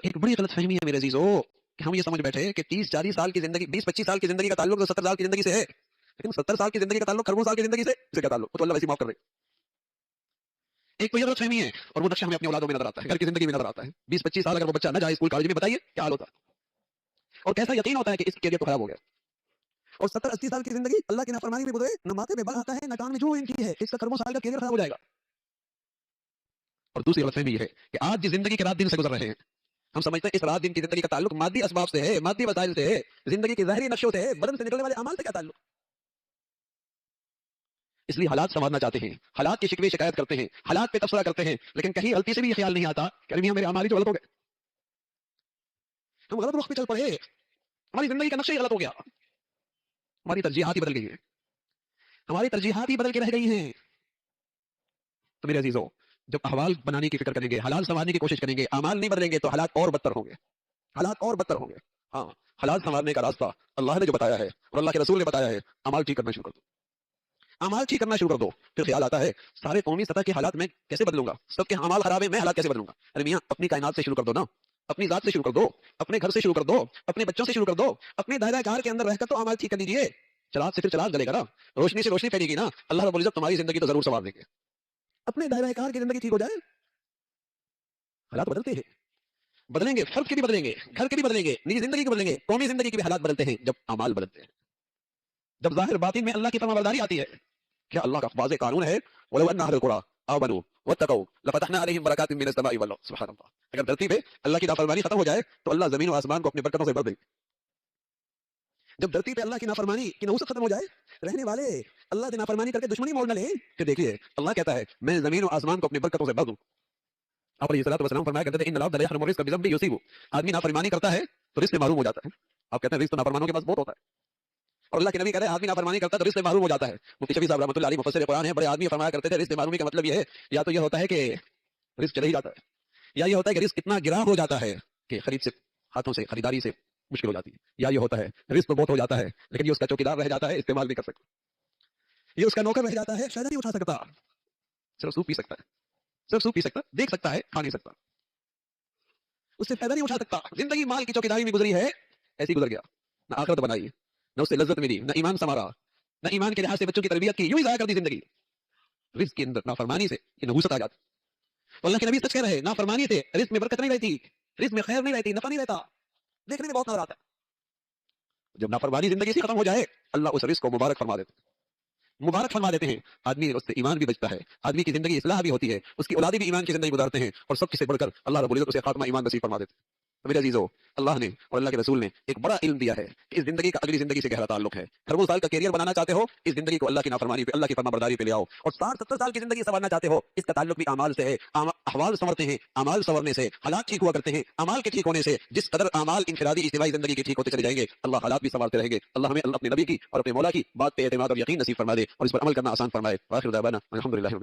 एक बड़ी गलतफहमी है मेरे अजीजों कि हम ये समझ बैठे कि 30-40 साल की जिंदगी, 20-25 साल की जिंदगी का ताल्लुक तो 70 साल की जिंदगी से है, लेकिन 70 साल की जिंदगी का ताल्लुक खरबों साल की जिंदगी से क्या ताल्लुक? वो तो अल्लाह वैसे माफ कर रहे। एक तो ये गलतफहमी है, और वो नक्शा हमें अपनी औलादों में नजर आता है, घर की जिंदगी में नजर आता है। 20-25 साल अगर वो बच्चा न जाए स्कूल कॉलेज में, बताइए क्या हाल होता है और कैसा यकीन होता है कि इस कैरियर तो खराब हो गया। और 70-80 साल की जिंदगी अल्लाह की नाफरमानी में गुजरे, न माथे पे बल आता है न कान में जू इनकी है, इसका खरबों साल का कैरियर खराब हो जाएगा। और दूसरी गलतफहमी ये है कि आज जिस जिंदगी के रात दिन से गुजर रहे हैं, हम समझते हैं इस रात दिन की जिंदगी का ताल्लुक मादी असबाब से है, मादी वसाइल से है, जिंदगी के ज़ाहिरी नक्शों से है, बदन से निकलने वाले अमाल से क्या ताल्लुक। इसलिए हालात संवारना चाहते हैं, हालात की शिकवे शिकायत करते हैं, हालात पे तबसरा करते हैं, लेकिन कहीं गलती से भी ये ख्याल नहीं आता कि अरे मियां मेरे अमाल ही तो गलत हो गए, हम गलत रुख पे चल पड़े, हमारी जिंदगी का नक्शा ही गलत हो गया, हमारी तरजीहात ही बदल गई है, हमारी तरजीहात ही बदल के रह गई हैं। तो मेरे अजीजों, जब अहवाल बनाने की फिक्र करेंगे, हालात संवारने की कोशिश करेंगे, अमाल नहीं बदलेंगे तो हालात और बदतर होंगे, हालात और बदतर होंगे। हाँ, हालात संवारने का रास्ता अल्लाह ने जो बताया है और अल्लाह के रसूल ने बताया है, अमाल ठीक करना शुरू कर दो, अमाल ठीक करना शुरू कर दो। फिर ख्याल आता है सारे कौमी सतह के हालात में कैसे बदलूंगा, सबके अमाल खराब है, मैं हालात कैसे बदलूंगा। अरे मियां अपनी कायनात से शुरू कर दो ना, अपनी जात से शुरू कर दो, अपने घर से शुरू कर दो, अपने बच्चों से शुरू कर दो, अपने दायरा कार के अंदर रहकर तो अमाल ठीक कर लीजिए। चराग से फिर चराग जलेगा ना, रोशनी से रोशनी फैलेगी ना, अल्लाह रब्बुल इज्जत तुम्हारी जिंदगी तो जरूर संवार देंगे। अपने दायरा कार की जिंदगी ठीक हो जाए, हालात बदलते हैं, बदलेंगे, फर्द के भी बदलेंगे, घर के भी बदलेंगे, निजी जिंदगी के बदलेंगे, कौमी जिंदगी के भी हालात बदलते हैं जब अमाल बदलते हैं, जब जाहिर बातिन में अल्लाह की फरमाबरदारी आती है। क्या अल्लाह का वाज़ेह कानून है, वलौ अन्ना अहलल कुरा आमनू वत्तकू लफतहना अलैहिम बरकातिन मिनस समाई वल अर्द। सुभान अल्लाह। अगर धरती पे अल्लाह की नाफरमानी खत्म हो जाए तो अल्लाह जमीन और आसमान को अपनी बरकतों से भर दे। जब धरती पे अल्लाह की नाफरमानी की नहुसत खत्म हो जाए, रहने वाले अल्लाह की नाफरमानी करके दुश्मनी मोड़ न ले, फिर देखिए अल्लाह कहता है मैं जमीन और आसमान को अपनी बरकतों से भर दूं। आप अलैहिस्सलातु वस्सलाम फरमाया करते थे इन अल्लाह ला यहरमु रिज़्क़ बिज़म्बि युसीबु। आदमी नाफरमानी करता है तो रिज़्क़ से महरूम हो जाता है। आप कहते हैं रिज़्क़ तो नाफरमानों के पास बहुत होता है, और अल्लाह के नबी कह रहे हैं आदमी नाफरमानी करता है तो रिज़्क़ से महरूम हो जाता है। मुफ्ती शफी साहब रहमतुल्लाह अलैह मुफस्सिर कुरान है, बड़े आदमी फरमाया करते थे रिज़्क़ से महरूमी का मतलब ये है, या तो ये होता है कि रिज़्क़ चले ही जाता है, या ये होता है कि रिज़्क़ इतना गिरा हो जाता है कि खरीद से, हाथों से, खरीदारी से मुश्किल हो जाती है, या ये होता है रिज़्क़ तो बहुत हो जाता है लेकिन ये उसका चौकीदार रह जाता है, इस्तेमाल नहीं कर सकता, ये उसका नौकर रह जाता है, फायदा नहीं उठा सकता, सिर्फ सूप पी सकता है, सिर्फ सूप पी सकता, देख सकता है, खा नहीं सकता, उससे फायदा नहीं उठा सकता। जिंदगी माल की चौकीदारी में गुजरी है, ऐसी गुजर गया, ना आखिरत बनाई, न उससे लज्जत मिली, न ईमान संवारा, न ईमान के लिहाज से बच्चों की तरबियत की, यूं ही जाया कर दी जिंदगी। रिज़्क़ के अंदर नाफरमानी से ये नहूसत आ जाती। तो अल्लाह के नबी सच कह रहे हैं, नाफरमानी से रिज़्क़ में बरकत नहीं रहती, रिज़्क़ में खैर नहीं रहती, नफा नहीं रहता, देखने में बहुत नजर आता है। जब नाफरमानी जिंदगी से खत्म हो जाए, अल्लाह उस रिज़्क़ को मुबारक फरमा देते हैं, मुबारक फरमा देते हैं। आदमी उससे ईमान भी बचता है, आदमी की जिंदगी इस्लाह भी होती है, उसकी औलादी भी ईमान की जिंदगी गुजारते हैं, और सब किससे बढ़कर अल्लाह रब्बुल इज्जत उसे खात्मा ईमान नसीब फरमा देते हैं। तो मेरे अजीजों, अल्लाह ने और अल्लाह के रसूल ने एक बड़ा इल्म दिया है कि इस जिंदगी का अगली जिंदगी से गहरा ताल्लुक है। खरबों साल का कैरियर बनाना चाहते हो, इस जिंदगी को अल्लाह की नाफरमानी पे, अल्लाह की फरमाबरदारी पे ले आओ, और 60-70 साल की जिंदगी संवारना चाहते हो, इसका ताल्लुक भी अमाल से है। अहवाल संवरते हैं, अमाल संवरने से हालात ठीक हुआ करते हैं, अमाल के ठीक होने से जिस कदर अमाल इनफरादी इज्तिमाई जिंदगी के ठीक होते चले जाएंगे, अल्लाह हालात भी संवारते रहेंगे। अल्लाह हमें अपने नबी की और अपने मौला की बात पे एतमाद और यकीन नसीब फरमा दे और इस पर अमल करना आसान फरमाए। आखिर दावाना अल्हम्दुलिल्लाह।